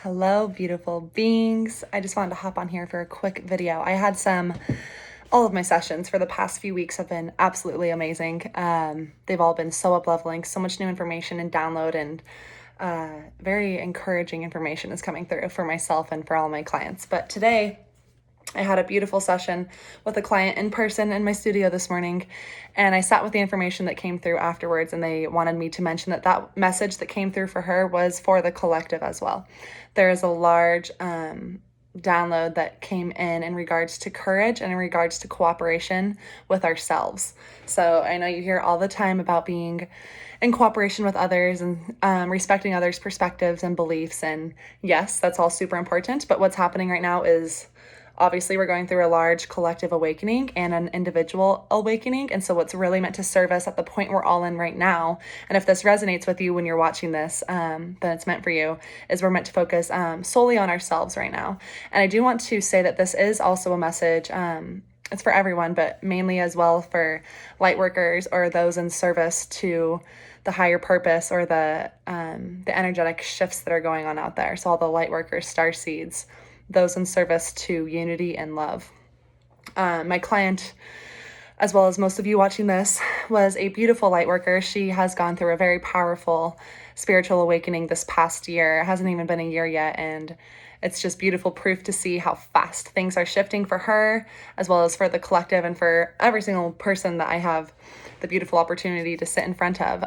Hello, beautiful beings. I just wanted to hop on here for a quick video. All of my sessions for the past few weeks have been absolutely amazing. They've all been so up-leveling, so much new information and download, and very encouraging information is coming through for myself and for all my clients. But today, I had a beautiful session with a client in person in my studio this morning, and I sat with the information that came through afterwards, and they wanted me to mention that message that came through for her was for the collective as well. There is a large download that came in regards to courage and in regards to cooperation with ourselves. So I know you hear all the time about being in cooperation with others and respecting others' perspectives and beliefs, and yes, that's all super important, but what's happening right now is obviously we're going through a large collective awakening and an individual awakening. And so what's really meant to serve us at the point we're all in right now, and if this resonates with you when you're watching this, then it's meant for you, is we're meant to focus solely on ourselves right now. And I do want to say that this is also a message, it's for everyone, but mainly as well for light workers or those in service to the higher purpose or the energetic shifts that are going on out there. So all the light workers, star seeds, those in service to unity and love. My client, as well as most of you watching this, was a beautiful light worker. She has gone through a very powerful spiritual awakening this past year. It hasn't even been a year yet, and it's just beautiful proof to see how fast things are shifting for her, as well as for the collective and for every single person that I have the beautiful opportunity to sit in front of.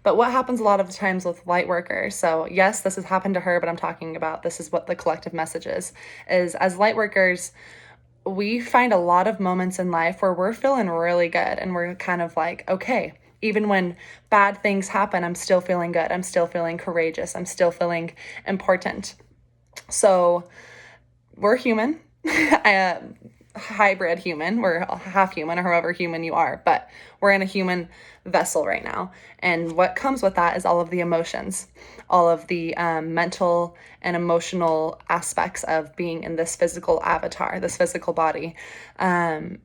But what happens a lot of the times with light workers, so yes, this has happened to her, but I'm talking about this is what the collective message is as light workers, we find a lot of moments in life where we're feeling really good and we're kind of like, okay, even when bad things happen, I'm still feeling good. I'm still feeling courageous. I'm still feeling important. So we're human. Hybrid human, we're half human or however human you are, but we're in a human vessel right now. And what comes with that is all of the emotions, all of the mental and emotional aspects of being in this physical avatar, this physical body. And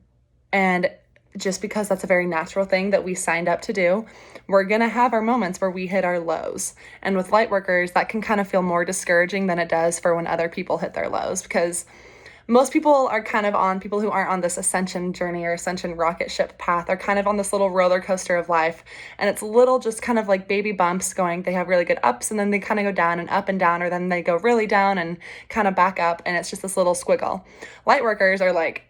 just because that's a very natural thing that we signed up to do, we're going to have our moments where we hit our lows. And with light workers, that can kind of feel more discouraging than it does for when other people hit their lows, because most people are kind of on, people who aren't on this ascension journey or ascension rocket ship path are kind of on this little roller coaster of life. And it's little just kind of like baby bumps going. They have really good ups and then they kind of go down and up and down, or then they go really down and kind of back up. And it's just this little squiggle. Light workers are like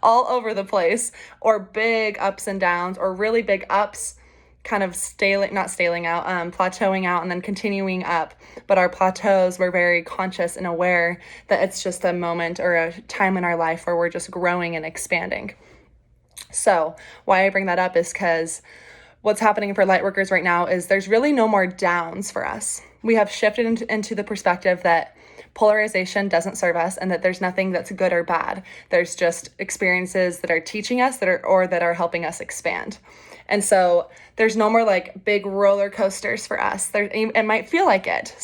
all over the place, or big ups and downs, or really big ups, kind of plateauing out and then continuing up. But our plateaus, we're very conscious and aware that it's just a moment or a time in our life where we're just growing and expanding. So why I bring that up is because what's happening for light workers right now is there's really no more downs for us. We have shifted into the perspective that polarization doesn't serve us and that there's nothing that's good or bad. There's just experiences that are teaching us that are helping us expand. And so there's no more like big roller coasters for us. It might feel like it.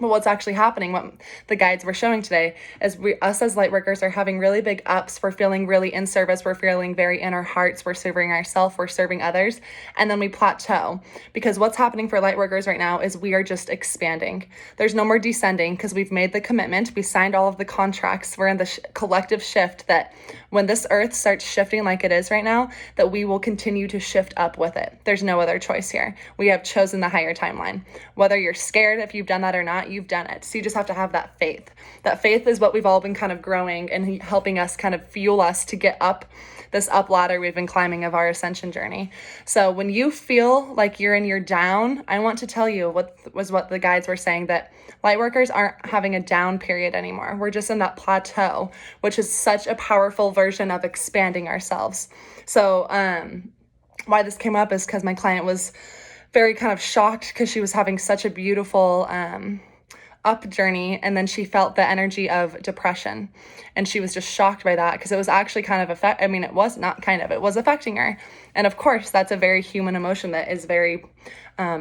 But what's actually happening, what the guides were showing today, is us as light workers are having really big ups. We're feeling really in service. We're feeling very in our hearts. We're serving ourselves. We're serving others. And then we plateau, because what's happening for light workers right now is we are just expanding. There's no more descending because we've made the commitment. We signed all of the contracts. We're in the collective shift that when this earth starts shifting like it is right now, that we will continue to shift up with it. There's no other choice here. We have chosen the higher timeline. Whether you're scared if you've done that or not, you've done it. So you just have to have that faith. That faith is what we've all been kind of growing and helping us kind of fuel us to get up this up ladder we've been climbing of our ascension journey. So when you feel like you're in your down, I want to tell you what the guides were saying, that light workers aren't having a down period anymore. We're just in that plateau, which is such a powerful version of expanding ourselves. So why this came up is because my client was very kind of shocked because she was having such a beautiful up journey, and then she felt the energy of depression, and she was just shocked by that because it was actually kind of it was affecting her. And of course that's a very human emotion that is very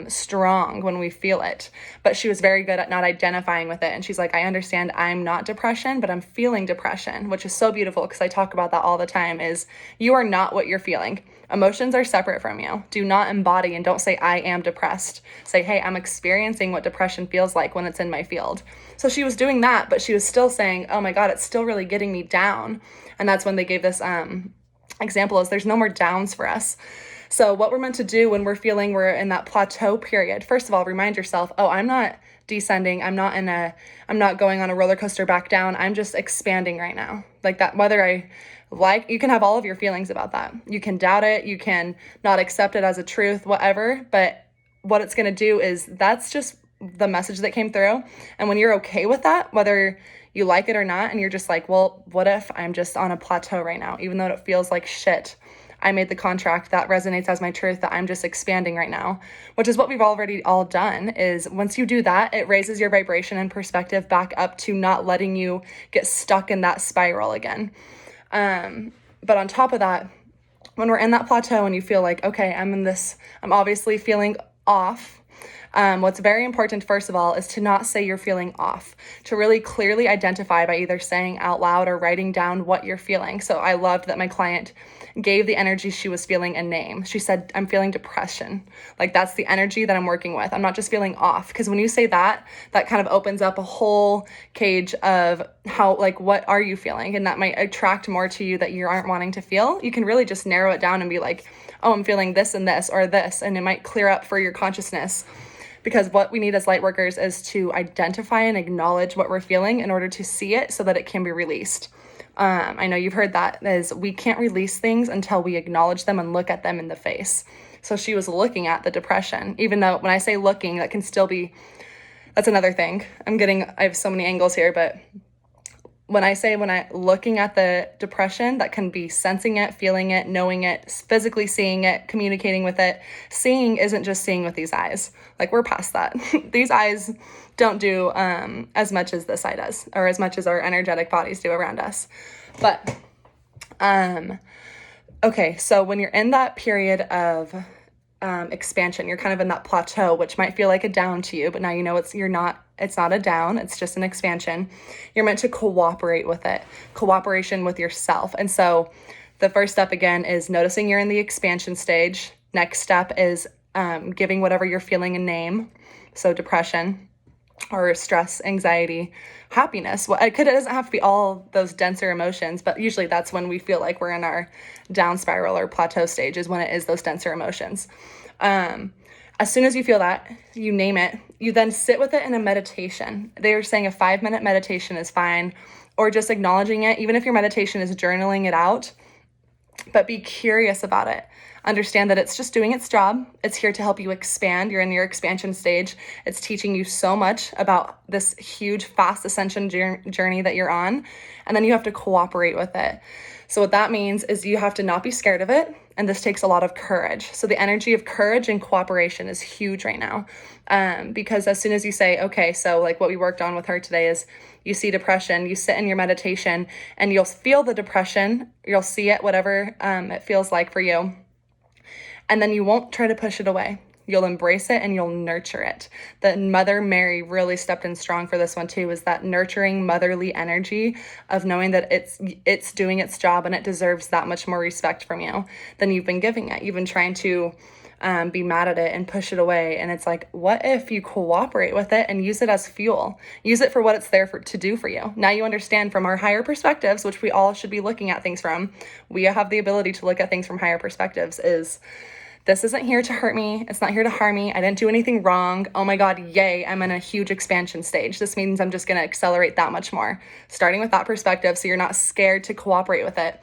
strong when we feel it, but she was very good at not identifying with it. And she's like, I understand I'm not depression, but I'm feeling depression, which is so beautiful, because I talk about that all the time, is you are not what you're feeling. Emotions are separate from you. Do not embody and don't say, I am depressed. Say, hey, I'm experiencing what depression feels like when it's in my field. So she was doing that, but she was still saying, oh my God, it's still really getting me down. And that's when they gave this example is there's no more downs for us. So what we're meant to do when we're feeling we're in that plateau period, first of all, remind yourself, oh, I'm not descending. I'm not going on a roller coaster back down. I'm just expanding right now. Like that, you can have all of your feelings about that. You can doubt it. You can not accept it as a truth, whatever. But what it's going to do is that's just the message that came through. And when you're okay with that, whether you like it or not, and you're just like, well, what if I'm just on a plateau right now, even though it feels like shit? I made the contract that resonates as my truth, that I'm just expanding right now, which is what we've already all done. Is once you do that, it raises your vibration and perspective back up to not letting you get stuck in that spiral again. But on top of that, when we're in that plateau and you feel like, okay, I'm obviously feeling off. What's very important, first of all, is to not say you're feeling off, to really clearly identify by either saying out loud or writing down what you're feeling. So I loved that my client gave the energy she was feeling a name. She said, I'm feeling depression. Like that's the energy that I'm working with. I'm not just feeling off. Because when you say that kind of opens up a whole cage of how, like, what are you feeling? And that might attract more to you that you aren't wanting to feel. You can really just narrow it down and be like, oh, I'm feeling this and this or this. And it might clear up for your consciousness. Because what we need as light workers is to identify and acknowledge what we're feeling in order to see it so that it can be released. I know you've heard that is we can't release things until we acknowledge them and look at them in the face. So she was looking at the depression, even though when I say looking, that can still be, that's another thing. I have so many angles here, but when I looking at the depression, that can be sensing it, feeling it, knowing it, physically seeing it, communicating with it. Seeing isn't just seeing with these eyes. Like we're past that. These eyes don't do as much as this eye does, or as much as our energetic bodies do around us. But okay, so when you're in that period of expansion, you're kind of in that plateau, which might feel like a down to you, but now you know it's not a down, it's just an expansion. You're meant to cooperate with it, cooperation with yourself. And so the first step again is noticing you're in the expansion stage. Next step is giving whatever you're feeling a name. So depression or stress, anxiety, happiness. Well, it doesn't have to be all those denser emotions, but usually that's when we feel like we're in our down spiral or plateau stage, is when it is those denser emotions. As soon as you feel that, you name it, you then sit with it in a meditation. They're saying a 5-minute meditation is fine, or just acknowledging it, even if your meditation is journaling it out, but be curious about it. Understand that it's just doing its job. It's here to help you expand. You're in your expansion stage. It's teaching you so much about this huge, fast ascension journey that you're on. And then you have to cooperate with it. So what that means is you have to not be scared of it. And this takes a lot of courage. So the energy of courage and cooperation is huge right now. Because as soon as you say, okay, so like what we worked on with her today is you see depression, you sit in your meditation and you'll feel the depression. You'll see it, whatever it feels like for you. And then you won't try to push it away. You'll embrace it and you'll nurture it. The Mother Mary really stepped in strong for this one too, is that nurturing motherly energy of knowing that it's doing its job and it deserves that much more respect from you than you've been giving it. You've been trying to be mad at it and push it away. And it's like, what if you cooperate with it and use it as fuel? Use it for what it's there to do for you. Now you understand from our higher perspectives, which we all should be looking at things from. We have the ability to look at things from higher perspectives, is this isn't here to hurt me. It's not here to harm me. I didn't do anything wrong. Oh my God, yay, I'm in a huge expansion stage. This means I'm just going to accelerate that much more. Starting with that perspective, so you're not scared to cooperate with it.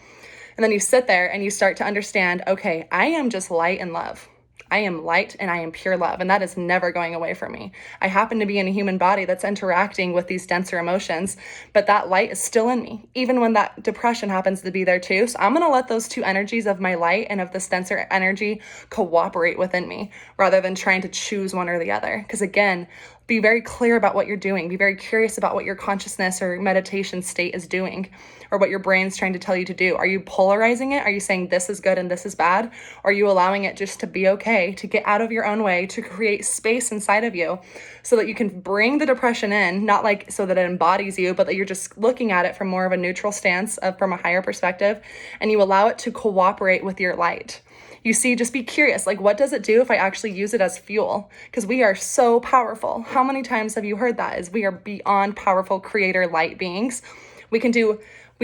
And then you sit there and you start to understand, okay, I am just light and love. I am light and I am pure love, and that is never going away from me. I happen to be in a human body that's interacting with these denser emotions, but that light is still in me, even when that depression happens to be there too. So I'm going to let those two energies of my light and of this denser energy cooperate within me, rather than trying to choose one or the other. Because again, be very clear about what you're doing. Be very curious about what your consciousness or meditation state is doing, or what your brain's trying to tell you to do. Are you polarizing it? Are you saying this is good and this is bad? Or are you allowing it just to be okay, to get out of your own way, to create space inside of you so that you can bring the depression in, not like so that it embodies you, but that you're just looking at it from more of a neutral stance, from a higher perspective, and you allow it to cooperate with your light. You see, just be curious. Like, what does it do if I actually use it as fuel? Because we are so powerful. How many times have you heard that? Is we are beyond powerful creator light beings. We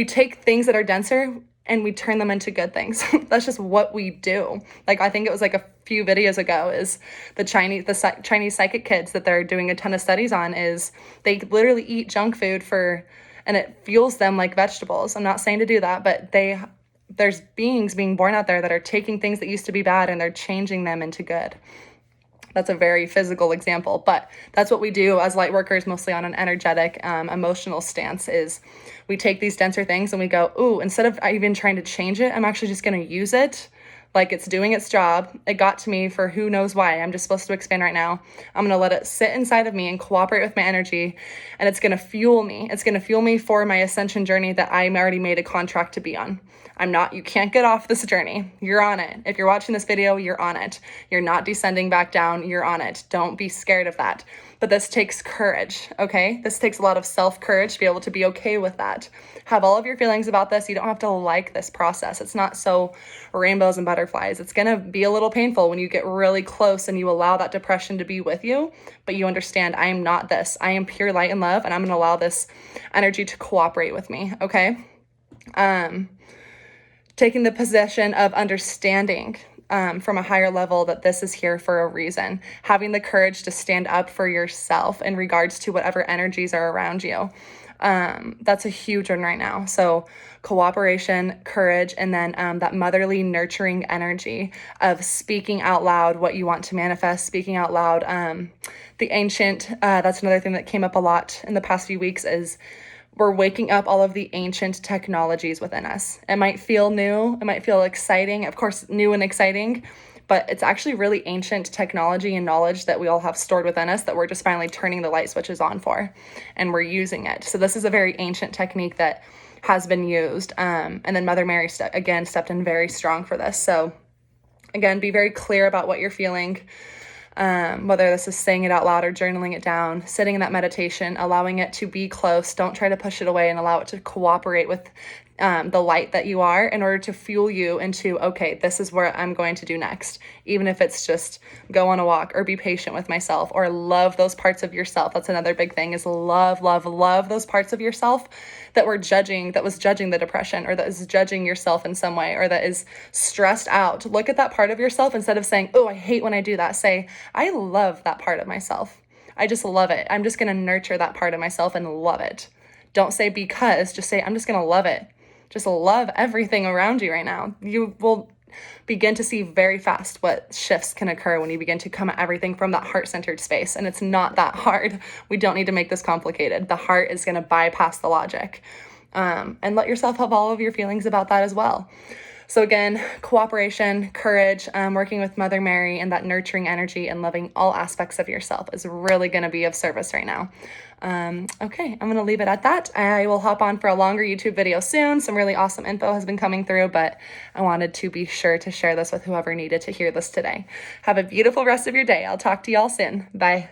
take things that are denser and we turn them into good things. That's just what we do. Like, I think it was like a few videos ago is the Chinese psychic kids that they're doing a ton of studies on is they literally eat junk food and it fuels them like vegetables. I'm not saying to do that, but there's beings being born out there that are taking things that used to be bad and they're changing them into good. That's a very physical example, but that's what we do as light workers, mostly on an energetic, emotional stance, is we take these denser things and we go, ooh, instead of even trying to change it, I'm actually just going to use it like it's doing its job. It got to me for who knows why. I'm just supposed to expand right now. I'm going to let it sit inside of me and cooperate with my energy, and it's going to fuel me. It's going to fuel me for my ascension journey that I'm already made a contract to be on. You can't get off this journey. You're on it. If you're watching this video, you're on it. You're not descending back down. You're on it. Don't be scared of that. But this takes courage, okay? This takes a lot of self-courage to be able to be okay with that. Have all of your feelings about this. You don't have to like this process. It's not so rainbows and butterflies. It's going to be a little painful when you get really close and you allow that depression to be with you, but you understand I am not this. I am pure light and love, and I'm going to allow this energy to cooperate with me, okay? Taking the position of understanding from a higher level that this is here for a reason. Having the courage to stand up for yourself in regards to whatever energies are around you. That's a huge one right now. So cooperation, courage, and then that motherly nurturing energy of speaking out loud what you want to manifest, speaking out loud. The ancient, that's another thing that came up a lot in the past few weeks is we're waking up all of the ancient technologies within us. It might feel new. It might feel exciting. Of course, new and exciting, but it's actually really ancient technology and knowledge that we all have stored within us that we're just finally turning the light switches on for, and we're using it. So this is a very ancient technique that has been used. And then Mother Mary, stepped in very strong for this. So again, be very clear about what you're feeling. Whether this is saying it out loud or journaling it down, sitting in that meditation, allowing it to be close. Don't try to push it away, and allow it to cooperate with the light that you are in order to fuel you into, okay, this is where I'm going to do next. Even if it's just go on a walk or be patient with myself or love those parts of yourself. That's another big thing is love those parts of yourself that was judging the depression, or that is judging yourself in some way, or that is stressed out. Look at that part of yourself instead of saying, oh, I hate when I do that. Say, I love that part of myself. I just love it. I'm just going to nurture that part of myself and love it. Don't say because, just say, I'm just going to love it. Just love everything around you right now. You will begin to see very fast what shifts can occur when you begin to come at everything from that heart-centered space. And it's not that hard. We don't need to make this complicated. The heart is going to bypass the logic. And let yourself have all of your feelings about that as well. So again, cooperation, courage, working with Mother Mary and that nurturing energy and loving all aspects of yourself is really going to be of service right now. Okay, I'm going to leave it at that. I will hop on for a longer YouTube video soon. Some really awesome info has been coming through, but I wanted to be sure to share this with whoever needed to hear this today. Have a beautiful rest of your day. I'll talk to y'all soon. Bye.